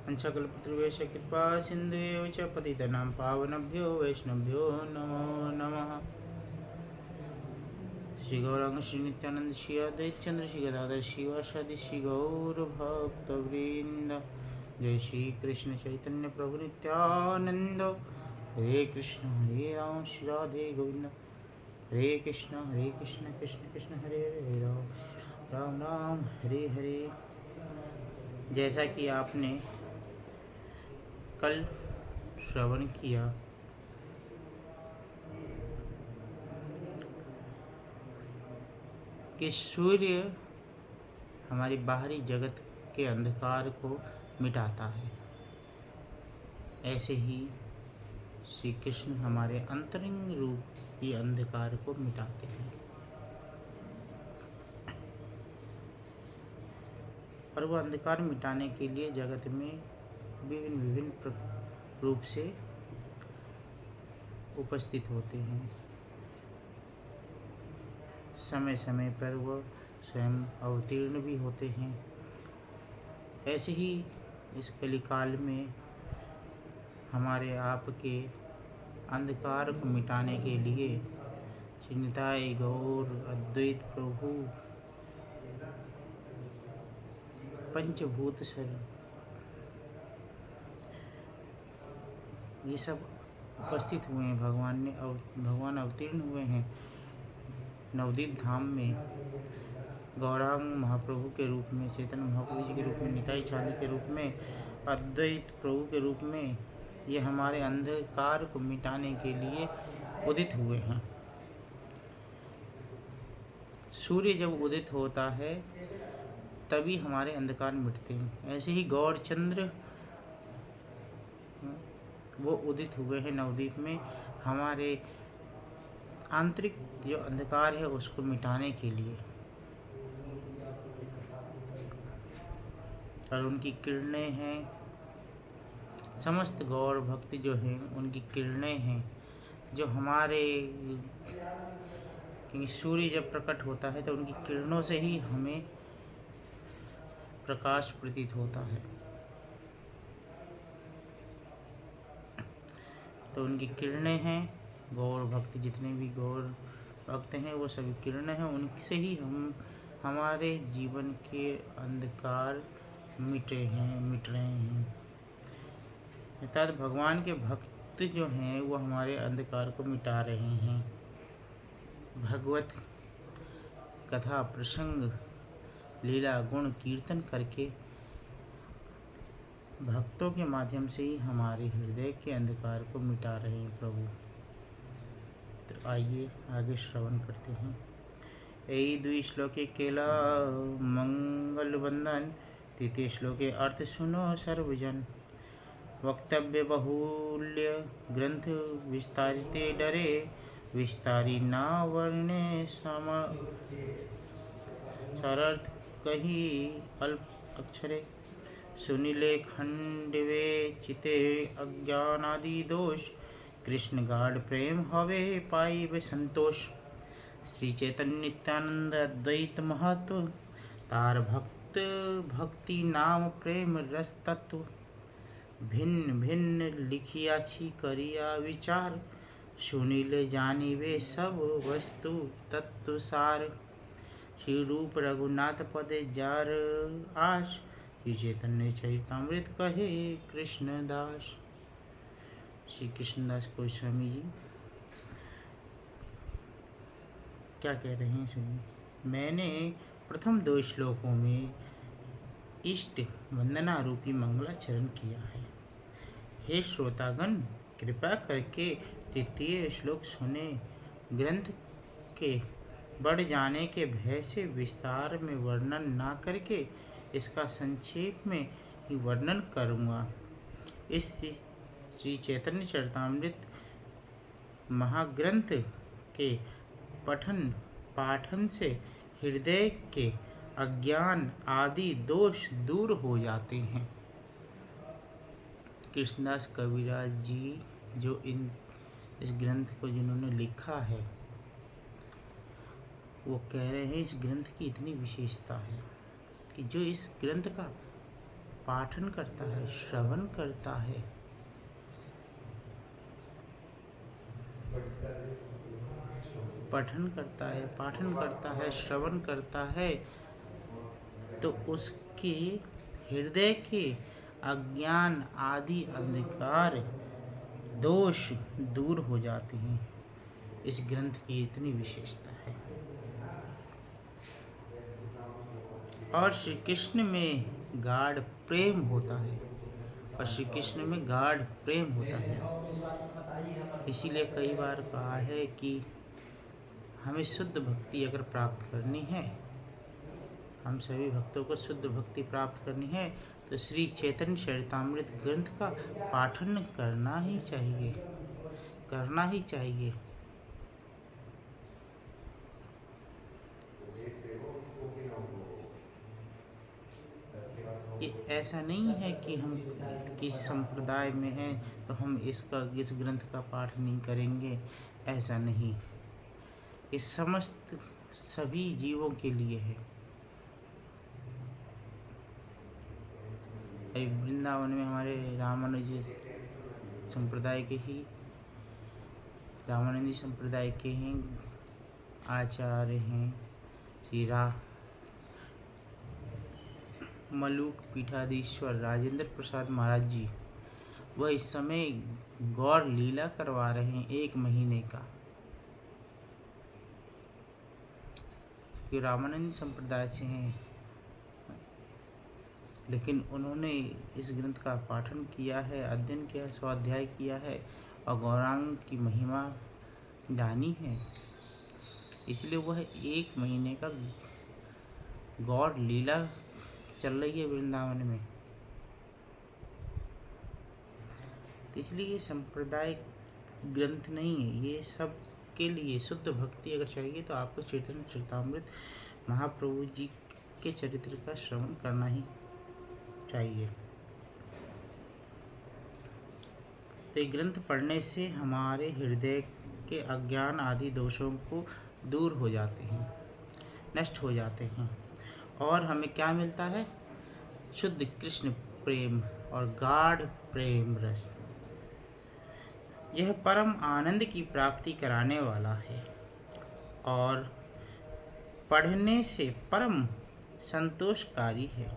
पंचकल्पतरुवेश कृपा सिन्धुएव च पतितनां पावनभ्यो वैष्णवभ्यो नमो नमः। श्री गौरांग श्री नित्यानंद श्री अद्वैत चंद्र श्री गदाधर श्रीवासादि श्री गौर भक्तवृंद। जय श्री कृष्ण चैतन्य प्रभु नित्यानंद। हरे कृष्ण हरे राम श्री राधे गोविंद। हरे कृष्ण कृष्ण कृष्ण हरे हरे राम राम राम हरे हरे। जैसा कि आपने कल श्रवण किया कि सूर्य हमारी बाहरी जगत के अंधकार को मिटाता है, ऐसे ही श्री कृष्ण हमारे अंतरंग रूप की अंधकार को मिटाते हैं। और वह अंधकार मिटाने के लिए जगत में विभिन्न रूप से उपस्थित होते हैं। समय समय पर वह स्वयं अवतीर्ण भी होते हैं। ऐसे ही इस कलिकाल में हमारे आपके अंधकार को मिटाने के लिए चिन्ताय गौर अद्वैत प्रभु पंचभूत शरीर ये सब उपस्थित हुए हैं। भगवान अवतीर्ण हुए हैं नवदीप धाम में गौरांग महाप्रभु के रूप में, चैतन्य महाप्रभु जी के रूप में, निताई चांदी के रूप में, अद्वैत प्रभु के रूप में। ये हमारे अंधकार को मिटाने के लिए उदित हुए हैं। सूर्य जब उदित होता है तभी हमारे अंधकार मिटते हैं। ऐसे ही गौर चंद्र वो उदित हुए हैं नवदीप में हमारे आंतरिक जो अंधकार है उसको मिटाने के लिए। और उनकी किरणें हैं, समस्त गौर भक्ति जो हैं उनकी किरणें हैं जो हमारे, क्योंकि सूर्य जब प्रकट होता है तो उनकी किरणों से ही हमें प्रकाश प्रतीत होता है। तो उनकी किरणें हैं, गौर भक्ति जितने भी गौर भक्त हैं वो सभी किरणें हैं। उनसे ही हम हमारे जीवन के अंधकार मिट रहे हैं। अर्थात भगवान के भक्त जो हैं वो हमारे अंधकार को मिटा रहे हैं। भगवत कथा प्रसंग लीला गुण कीर्तन करके भक्तों के माध्यम से ही हमारे हृदय के अंधकार को मिटा रहे हैं प्रभु। तो आइए आगे श्रवण करते हैं। यही द्विश्लोके केला मंगल वंदन, तृतीय श्लोके अर्थ सुनो सर्वजन। वक्तव्य बहुल्य ग्रंथ विस्तारिते डरे, विस्तारी ना वर्णे सरर्थ कही अल्प अक्षरे। सुनिले खंडवे चिते अज्ञानादि दोष, कृष्ण गाढ़ प्रेम हवे पाइब संतोष। श्री चैतन्य नित्यानंद अद्वैत महत्व, तार भक्त भक्ति नाम प्रेम रस तत्व। भिन्न भिन्न लिखिया छी करिया विचार, सुनिले जानिवे सब वस्तु तत्व सार। श्री रूप रघुनाथ पद जार आश, श्री चैतन्य चरितामृत कहे कृष्णदास। श्री कृष्णदास गोस्वामी जी क्या कह रहे हैं सुनिए। मैंने प्रथम 2 श्लोकों में इष्ट वंदना रूपी मंगलाचरण किया है। हे श्रोतागण, कृपा करके तृतीय श्लोक सुने। ग्रंथ के बढ़ जाने के भय से विस्तार में वर्णन ना करके इसका संक्षेप में ही वर्णन करूँगा। इस श्री चैतन्य चरितामृत महाग्रंथ के पठन पाठन से हृदय के अज्ञान आदि दोष दूर हो जाते हैं। कृष्णदास कविराज जी जो इस ग्रंथ को जिन्होंने लिखा है वो कह रहे हैं इस ग्रंथ की इतनी विशेषता है कि जो इस ग्रंथ का पाठन करता है, श्रवण करता है, पठन करता है, पाठन करता है, श्रवण करता है, तो उसके हृदय के अज्ञान आदि अंधकार दोष दूर हो जाते हैं। इस ग्रंथ की इतनी विशेषता है। और श्री कृष्ण में गाढ़ प्रेम होता है, और श्री कृष्ण में गाढ़ प्रेम होता है। इसीलिए कई बार कहा है कि हमें शुद्ध भक्ति अगर प्राप्त करनी है, हम सभी भक्तों को शुद्ध भक्ति प्राप्त करनी है, तो श्री चैतन्य चरितामृत ग्रंथ का पाठन करना ही चाहिए, करना ही चाहिए। ये ऐसा नहीं है कि हम किस संप्रदाय में हैं तो हम इस ग्रंथ का पाठ नहीं करेंगे, ऐसा नहीं। इस समस्त सभी जीवों के लिए है। वृंदावन में हमारे रामानुजी संप्रदाय के ही आचार्य हैं श्री मलूक पीठाधीश्वर राजेंद्र प्रसाद महाराज जी। वह इस समय गौर लीला करवा रहे हैं 1 महीने का। ये रामानंद संप्रदाय से हैं, लेकिन उन्होंने इस ग्रंथ का पाठन किया है, अध्ययन किया है, स्वाध्याय किया है और गौरांग की महिमा जानी है। इसलिए वह 1 महीने का गौर लीला चल रही है वृंदावन में। तो इसलिए ये सांप्रदायिक ग्रंथ नहीं है, ये सब के लिए शुद्ध भक्ति अगर चाहिए तो आपको चैतन्य चरितामृत महाप्रभु जी के चरित्र का श्रवण करना ही चाहिए। तो ये ग्रंथ पढ़ने से हमारे हृदय के अज्ञान आदि दोषों को दूर हो जाते हैं, नष्ट हो जाते हैं, और हमें क्या मिलता है? शुद्ध कृष्ण प्रेम और गाढ़ प्रेम रस। यह परम आनंद की प्राप्ति कराने वाला है और पढ़ने से परम संतोषकारी है।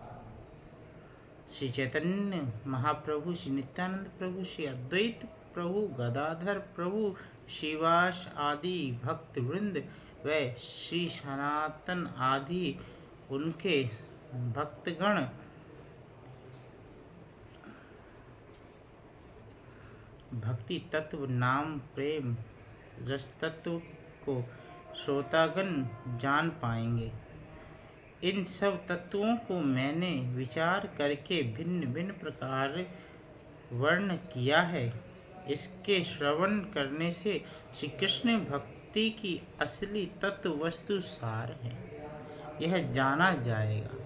श्री चैतन्य महाप्रभु, श्री नित्यानंद प्रभु, श्री अद्वैत प्रभु, गदाधर प्रभु, श्रीवास आदि भक्त वृंद व श्री सनातन आदि उनके भक्तगण भक्ति तत्व, नाम, प्रेम रस तत्व को श्रोतागण जान पाएंगे। इन सब तत्वों को मैंने विचार करके भिन्न भिन्न प्रकार वर्ण किया है। इसके श्रवण करने से श्री कृष्ण भक्ति की असली तत्व वस्तु सार है, यह जाना जाएगा।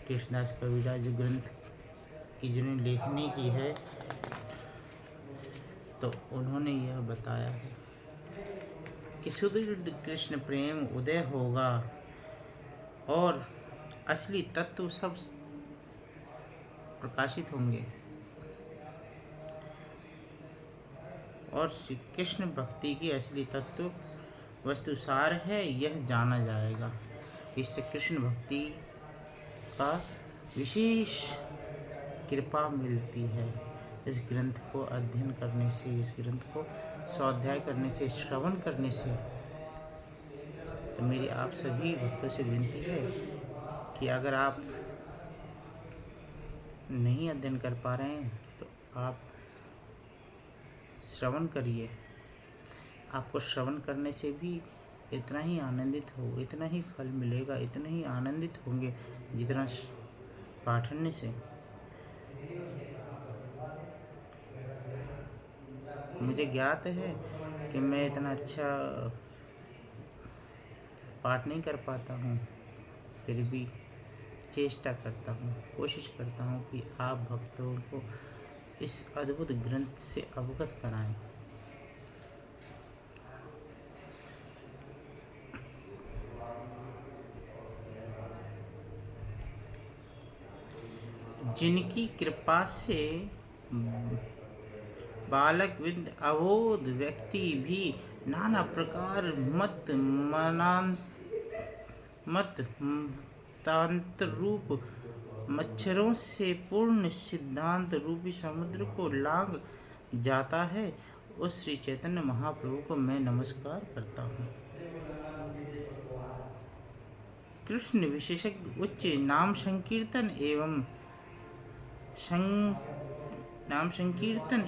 कृष्णदास कविराज जो ग्रंथ की जिन्हें लेखनी की है, तो उन्होंने यह बताया है कि सुदृढ़ कृष्ण प्रेम उदय होगा और असली तत्व सब प्रकाशित होंगे, और श्री कृष्ण भक्ति की असली तत्व वस्तु सार है, यह जाना जाएगा। इससे कृष्ण भक्ति का विशेष कृपा मिलती है। इस ग्रंथ को अध्ययन करने से, इस ग्रंथ को स्वाध्याय करने से, श्रवण करने से। तो मेरी आप सभी भक्तों से विनती है कि अगर आप नहीं अध्ययन कर पा रहे हैं तो आप श्रवण करिए। आपको श्रवण करने से भी इतना ही आनंदित हो, इतना ही फल मिलेगा, इतना ही आनंदित होंगे जितना पाठन से। मुझे ज्ञात है कि मैं इतना अच्छा पाठ नहीं कर पाता हूँ, फिर भी चेष्टा करता हूँ, कोशिश करता हूँ कि आप भक्तों को इस अद्भुत ग्रंथ से अवगत कराएं। जिनकी कृपा से बालक विद अबोध व्यक्ति भी नाना प्रकार मतांतर रूप मच्छरों से पूर्ण सिद्धांत रूपी समुद्र को लांग जाता है, उस श्री चैतन्य महाप्रभु को मैं नमस्कार करता हूँ। कृष्ण विशेषज्ञ उच्च नाम संकीर्तन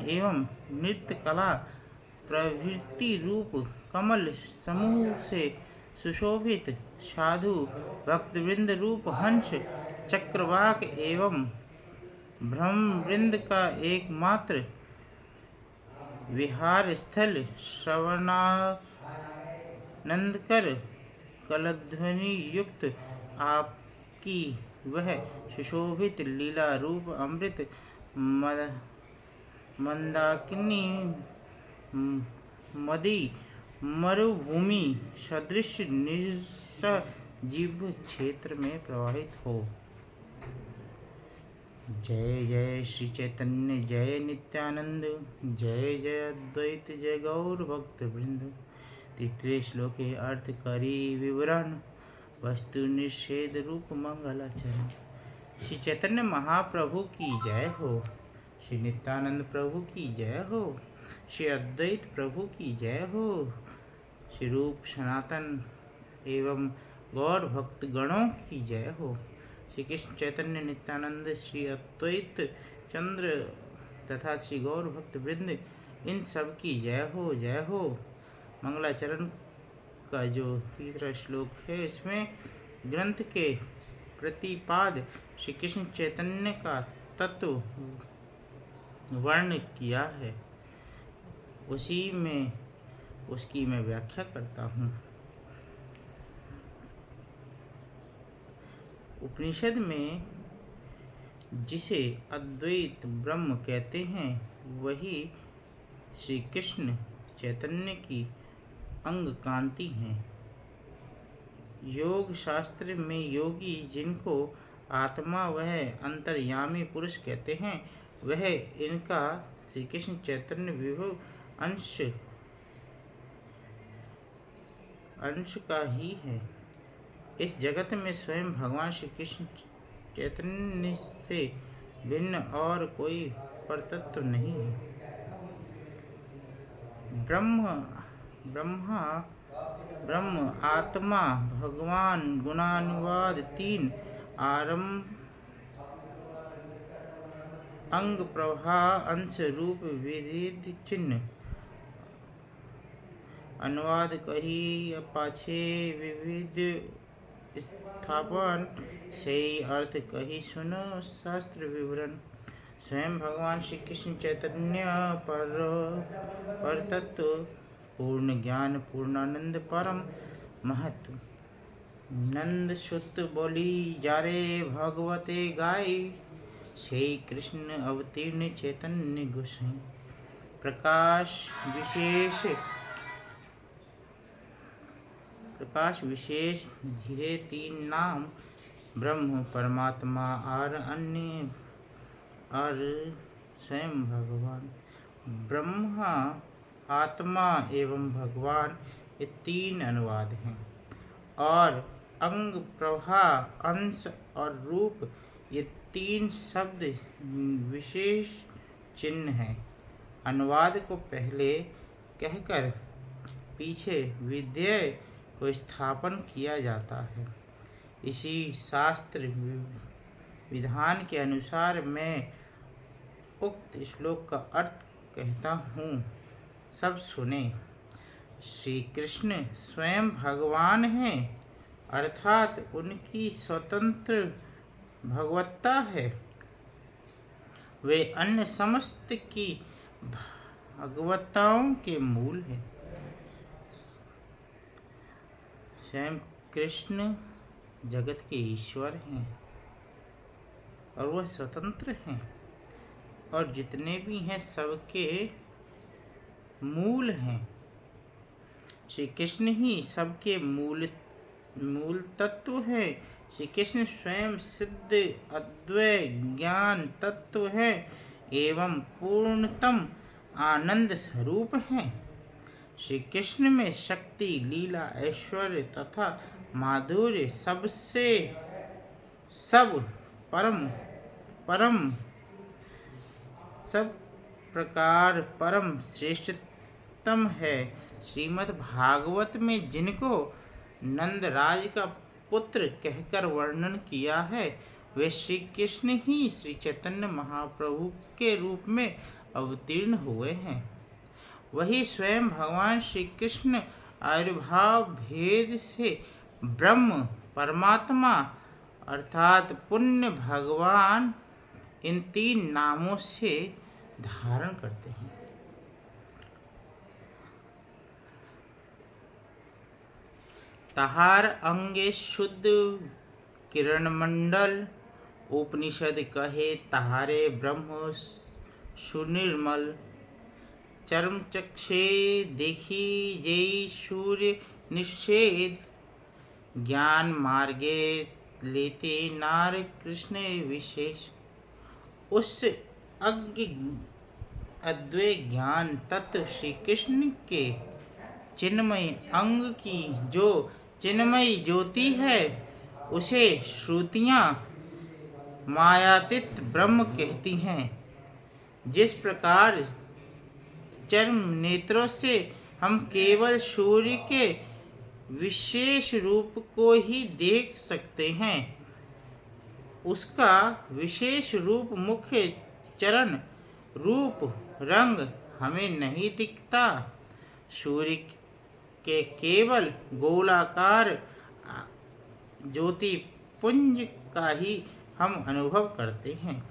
एवं नृत्य कला प्रवृत्ति रूप कमल समूह से सुशोभित साधु भक्तवृंद रूप हंस चक्रवाक एवं ब्रह्मवृंद का एकमात्र विहार स्थल श्रवणानंदकर कलध्वनि युक्त आपकी वह सुशोभित लीला रूप अमृत मंदाकिनी मदी मरुभूमि सदृश निर्जीव क्षेत्र में प्रवाहित हो। जय जय श्री चैतन्य, जय नित्यानंद, जय जय अद्वैत, जय गौर भक्त वृंद। तृतीय श्लोक के अर्थकारी विवरण। वस्तु निषेध रूप मंगलाचरण। श्री चैतन्य महाप्रभु की जय हो। श्री नित्यानंद प्रभु की जय हो। श्री अद्वैत प्रभु की जय हो। श्री रूप सनातन एवं गौर भक्त गणों की जय हो। श्री कृष्ण चैतन्य नित्यानंद श्री अद्वैत चंद्र तथा श्री गौर भक्त वृंद, इन सब की जय हो, जय हो। मंगलाचरण का जो तीसरा श्लोक है, इसमें ग्रंथ के प्रतिपाद श्री कृष्ण चैतन्य का तत्व वर्ण किया है, उसकी मैं व्याख्या करता हूँ। उपनिषद में जिसे अद्वैत ब्रह्म कहते हैं, वही श्री कृष्ण चैतन्य की अंग कांति हैं। योग शास्त्र में योगी जिनको आत्मा वह अंतर्यामी पुरुष कहते हैं, वह इनका श्री कृष्ण चैतन्य विभव अंश का ही है। इस जगत में स्वयं भगवान श्री कृष्ण चैतन्य से भिन्न और कोई परतत्व नहीं है। ब्रह्म आत्मा भगवान गुणानुवाद तीन आरंभ अंग प्रवाह अंश रूप विदित चिन्ह अनुवाद कही पाछे विविध स्थापन सही अर्थ कही सुनो शास्त्र विवरण। स्वयं भगवान श्री कृष्ण चैतन्य पर तत्व पूर्ण ज्ञान पूर्णानंद परम महत्व। नंद सुत बोली जारे भगवते गाय, श्री कृष्ण अवतीर्ण चैतन्य गोसाई। प्रकाश विशेष धीरे तीन नाम, ब्रह्म परमात्मा और अन्य और स्वयं भगवान। ब्रह्मा आत्मा एवं भगवान, ये तीन अनुवाद हैं। और अंग प्रवाह अंश और रूप, ये तीन शब्द विशेष चिन्ह हैं। अनुवाद को पहले कहकर पीछे विधेय को स्थापन किया जाता है। इसी शास्त्र विधान के अनुसार मैं उक्त श्लोक का अर्थ कहता हूँ, सब सुने। श्री कृष्ण स्वयं भगवान हैं, अर्थात उनकी स्वतंत्र भगवत्ता है। वे अन्य समस्त की भगवत्ताओं के मूल हैं। स्वयं कृष्ण जगत के ईश्वर हैं और वह स्वतंत्र हैं, और जितने भी हैं सबके मूल हैं। श्री कृष्ण ही सबके मूल तत्व है। श्री कृष्ण स्वयं सिद्ध अद्वय ज्ञान तत्व है एवं पूर्णतम आनंद स्वरूप है। श्री कृष्ण में शक्ति, लीला, ऐश्वर्य तथा माधुर्य सबसे सब परम परम सब प्रकार परम श्रेष्ठतम है। श्रीमद् भागवत में जिनको नंदराज का पुत्र कहकर वर्णन किया है वे श्री कृष्ण ही श्री चैतन्य महाप्रभु के रूप में अवतीर्ण हुए हैं। वही स्वयं भगवान श्री कृष्ण आविर्भाव भेद से ब्रह्म परमात्मा अर्थात पुण्य भगवान इन 3 नामों से धारण करते हैं। तहार अंगे शुद्ध किरण मंडल, उपनिषद कहे तहारे ब्रह्म सुनिर्मल। चर्म चक्षे देखी जय सूर्य निषेध, ज्ञान मार्गे लेते नार कृष्ण विशेष। उस अज्ञ अद्वैय ज्ञान तत्व श्री कृष्ण के चिन्मय अंग की जो चिन्मय ज्योति है उसे श्रुतियाँ मायातीत ब्रह्म कहती हैं। जिस प्रकार चर्म नेत्रों से हम केवल सूर्य के विशेष रूप को ही देख सकते हैं, उसका विशेष रूप मुख्य चरण रूप रंग हमें नहीं दिखता। सूर्य के केवल गोलाकार ज्योति पुंज का ही हम अनुभव करते हैं।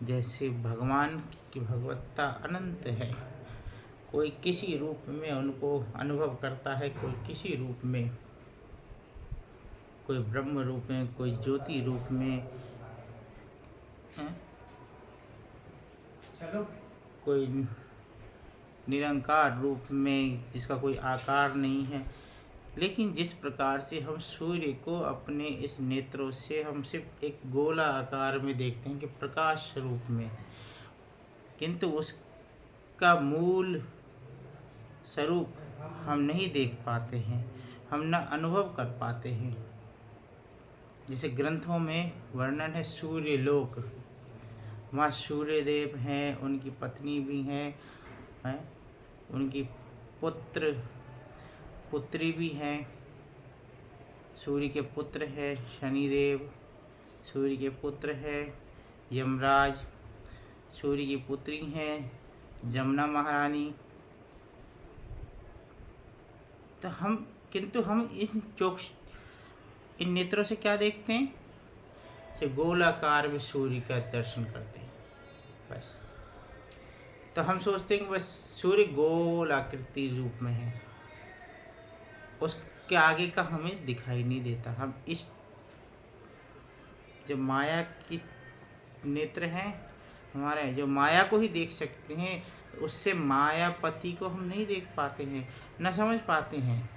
जैसे भगवान की भगवत्ता अनंत है, कोई किसी रूप में उनको अनुभव करता है, कोई किसी रूप में, कोई ब्रह्म रूप में, कोई ज्योति रूप में, कोई निरंकार रूप में जिसका कोई आकार नहीं है। लेकिन जिस प्रकार से हम सूर्य को अपने इस नेत्रों से हम सिर्फ एक गोला आकार में देखते हैं कि प्रकाश रूप में, किंतु उसका मूल स्वरूप हम नहीं देख पाते हैं, हम न अनुभव कर पाते हैं। जैसे ग्रंथों में वर्णन है सूर्य लोक, वहाँ सूर्य देव हैं, उनकी पत्नी भी हैं, उनकी पुत्री भी हैं। सूर्य के पुत्र है शनिदेव, सूर्य के पुत्र है यमराज, सूर्य की पुत्री है जमुना महारानी। तो किंतु हम इन नेत्रों से क्या देखते हैं? से गोलाकार में सूर्य का दर्शन करते हैं बस। तो हम सोचते हैं कि बस सूर्य गोल आकृति रूप में है, उसके आगे का हमें दिखाई नहीं देता। हम इस जो माया की नेत्र हैं हमारे, जो माया को ही देख सकते हैं, उससे मायापति को हम नहीं देख पाते हैं, न समझ पाते हैं।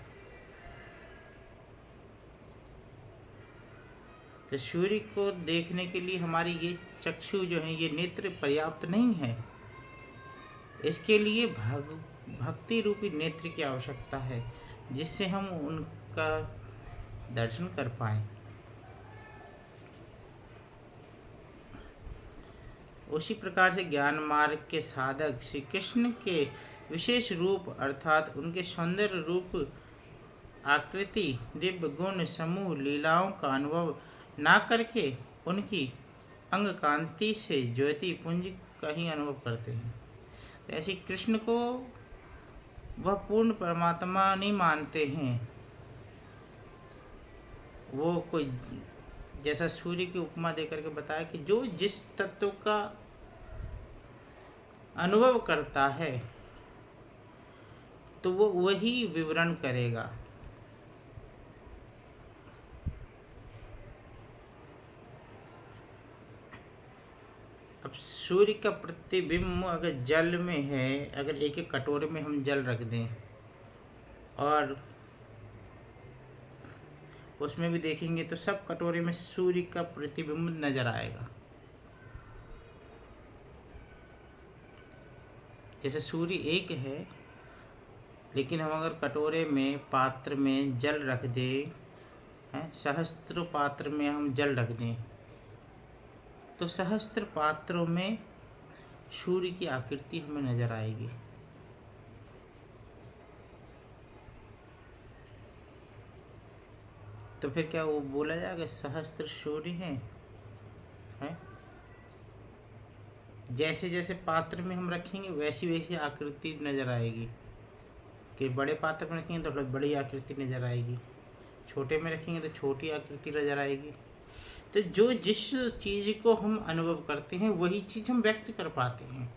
तो सूर्य को देखने के लिए हमारी ये चक्षु जो है, ये नेत्र पर्याप्त नहीं है। इसके लिए भक्ति रूपी नेत्र की आवश्यकता है, जिससे हम उनका दर्शन कर पाएं। उसी प्रकार से ज्ञान मार्ग के साधक श्री कृष्ण के विशेष रूप अर्थात उनके सौंदर्य रूप, आकृति, दिव्य गुण समूह, लीलाओं का अनुभव ना करके उनकी अंग कांति से ज्योति पुंज का ही अनुभव करते हैं। तो ऐसे कृष्ण को वह पूर्ण परमात्मा नहीं मानते हैं। वो कोई जैसा सूर्य की उपमा देकर के बताया कि जो जिस तत्व का अनुभव करता है तो वो वही विवरण करेगा। अब सूर्य का प्रतिबिंब अगर जल में है, अगर एक कटोरे में हम जल रख दें और उसमें भी देखेंगे तो सब कटोरे में सूर्य का प्रतिबिंब नजर आएगा। जैसे सूर्य एक है, लेकिन हम अगर कटोरे में पात्र में जल रख दें, हैं, सहस्त्र पात्र में हम जल रख दें, तो सहस्त्र पात्रों में सूर्य की आकृति हमें नजर आएगी। तो फिर क्या वो बोला जाएगा सहस्त्र सूर्य हैं? जैसे जैसे पात्र में हम रखेंगे वैसी वैसी आकृति नजर आएगी। कि बड़े पात्र में रखेंगे तो बड़ी आकृति नजर आएगी, छोटे में रखेंगे तो छोटी आकृति नजर आएगी। तो जो जिस चीज को हम अनुभव करते हैं वही चीज हम व्यक्त कर पाते हैं।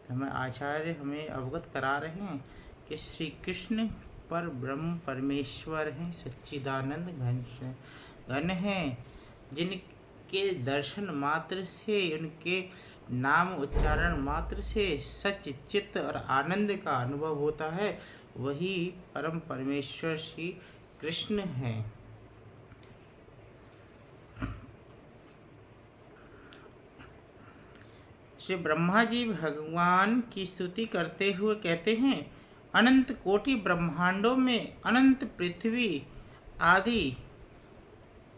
हमें आचार्य हमें अवगत करा रहे हैं कि श्री कृष्ण पर ब्रह्म परमेश्वर हैं, सच्चिदानंद घन हैं, जिनके दर्शन मात्र से, उनके नाम उच्चारण मात्र से सच चित्त और आनंद का अनुभव होता है, वही परम परमेश्वर श्री कृष्ण हैं। श्री ब्रह्मा जी भगवान की स्तुति करते हुए कहते हैं, अनंत कोटि ब्रह्मांडों में अनंत पृथ्वी आदि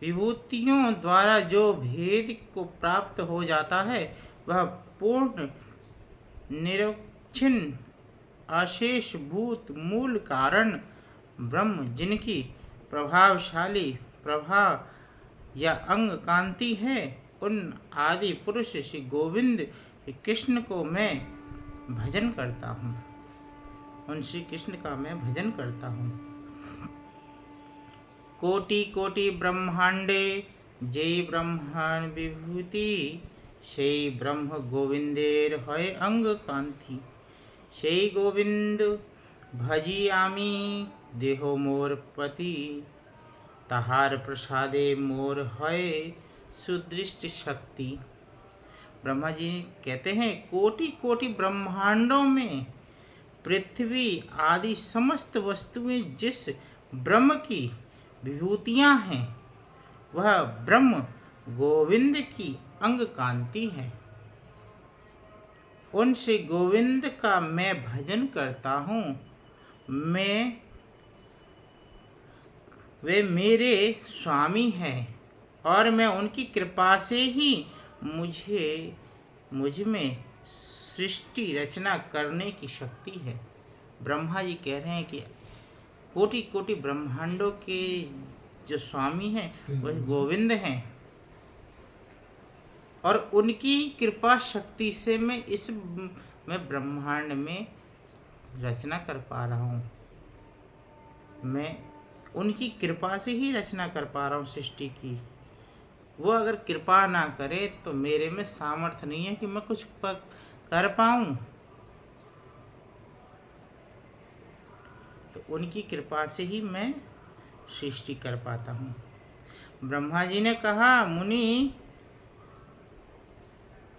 विभूतियों द्वारा जो भेद को प्राप्त हो जाता है वह पूर्ण निरवच्छिन्न अशेष भूत मूल कारण ब्रह्म, जिनकी प्रभावशाली प्रभाव या अंग कांति है, उन आदि पुरुष श्री गोविंद श्री कृष्ण को मैं भजन करता हूँ। उन श्री कृष्ण का मैं भजन करता हूँ। कोटि कोटि ब्रह्मांडे जय ब्रह्मांड विभूति, সেই ব্রহ্ম গোবিন্দের হয় অঙ্গ কান্তি, সেই গোবিন্দ ভজি আমি দেহ মোর পতি, তাহার प्रसादे मोर হয় सुदृष्ट शक्ति। ब्रह्मा जी कहते हैं, कोटि कोटि ब्रह्मांडों में पृथ्वी आदि समस्त वस्तुएं जिस ब्रह्म की विभूतियां हैं, वह ब्रह्म गोविंद की अंग कांति है। उन श्री गोविंद का मैं भजन करता हूँ। वे मेरे स्वामी हैं और मैं उनकी कृपा से ही मुझ में सृष्टि रचना करने की शक्ति है। ब्रह्मा जी कह रहे हैं कि कोटि कोटि ब्रह्मांडों के जो स्वामी हैं वह गोविंद हैं, और उनकी कृपा शक्ति से मैं ब्रह्मांड में रचना कर पा रहा हूँ। मैं उनकी कृपा से ही रचना कर पा रहा हूँ सृष्टि की। वो अगर कृपा ना करे तो मेरे में सामर्थ्य नहीं है कि मैं कुछ कर पाऊँ। तो उनकी कृपा से ही मैं सृष्टि कर पाता हूँ। ब्रह्मा जी ने कहा, मुनि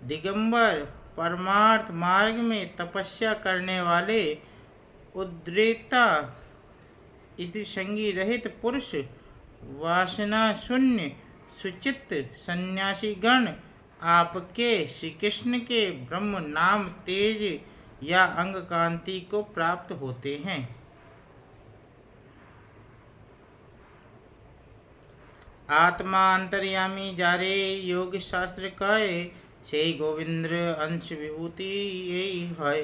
दिगंबर परमार्थ मार्ग में तपस्या करने वाले उद्रेता स्त्री संगी रहित पुरुष, वासना शून्य सुचित सन्यासी गण आपके श्री कृष्ण के ब्रह्म नाम तेज या अंग कांति को प्राप्त होते हैं। आत्मा अंतर्यामी जारे योग शास्त्र कहे, সেই গোবিন্দ্র अंश विभूति यही है।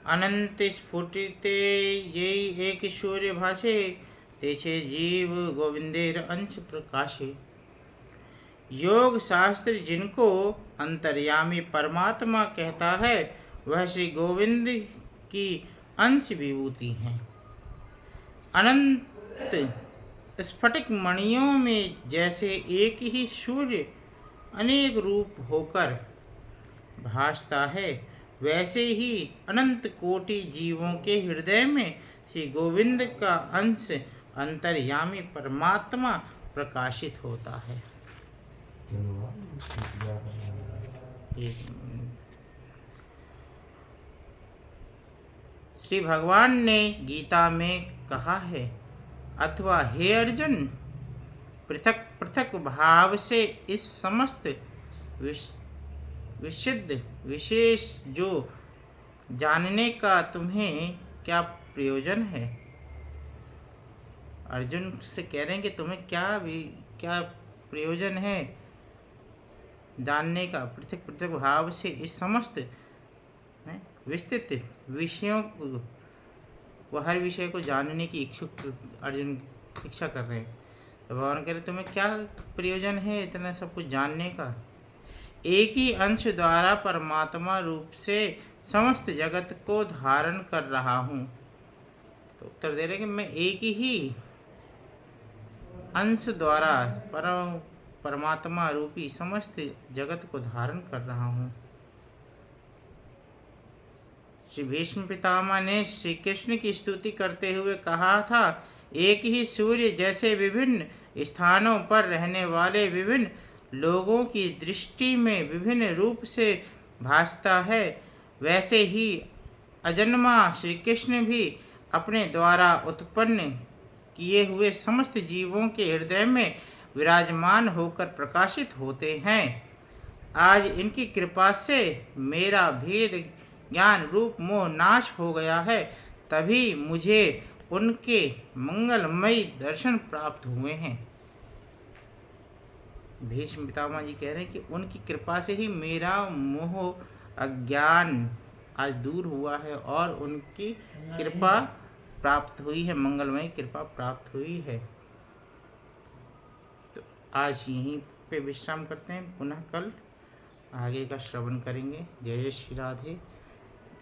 अनंत स्फुटिते यही एक सूर्य भाषे, तेछे जीव गोविंदेर अंश प्रकाशे। योग शास्त्र जिनको अंतर्यामी परमात्मा कहता है वह श्री गोविंद की अंश विभूति हैं। अनंत स्फटिक मणियों में जैसे एक ही सूर्य अनेक रूप होकर भासता है, वैसे ही अनंत कोटि जीवों के हृदय में श्री गोविंद का अंश अंतर्यामी परमात्मा प्रकाशित होता है। श्री भगवान ने गीता में कहा है, अथवा हे अर्जुन, पृथक पृथक भाव से इस समस्त विशुद्ध विशेष जो जानने का तुम्हें क्या प्रयोजन है। अर्जुन से कह रहे हैं कि तुम्हें क्या प्रयोजन है जानने का, पृथक पृथक भाव से इस समस्त विस्तृत विषयों को, वह हर विषय को जानने की अर्जुन इच्छा कर रहे हैं। तो भगवान कह रहे तुम्हें क्या प्रयोजन है इतना सब कुछ जानने का। एक ही अंश द्वारा परमात्मा रूप से समस्त जगत को धारण कर रहा हूँ। तो उत्तर दे रहे कि मैं एक ही अंश द्वारा परमात्मा रूपी समस्त जगत को धारण कर रहा हूँ। श्री भीष्म पितामह ने श्री कृष्ण की स्तुति करते हुए कहा था, एक ही सूर्य जैसे विभिन्न स्थानों पर रहने वाले विभिन्न लोगों की दृष्टि में विभिन्न रूप से भासता है, वैसे ही अजन्मा श्री कृष्ण भी अपने द्वारा उत्पन्न किए हुए समस्त जीवों के हृदय में विराजमान होकर प्रकाशित होते हैं। आज इनकी कृपा से मेरा भेद ज्ञान रूप मोह नाश हो गया है, तभी मुझे उनके मंगलमय दर्शन प्राप्त हुए हैं। भीष्म पितामह जी कह रहे हैं कि उनकी कृपा से ही मेरा मोह अज्ञान आज दूर हुआ है और उनकी कृपा प्राप्त हुई है, मंगलमय कृपा प्राप्त हुई है। तो आज यहीं पे विश्राम करते हैं, पुनः कल आगे का श्रवण करेंगे। जय जय श्री राधे।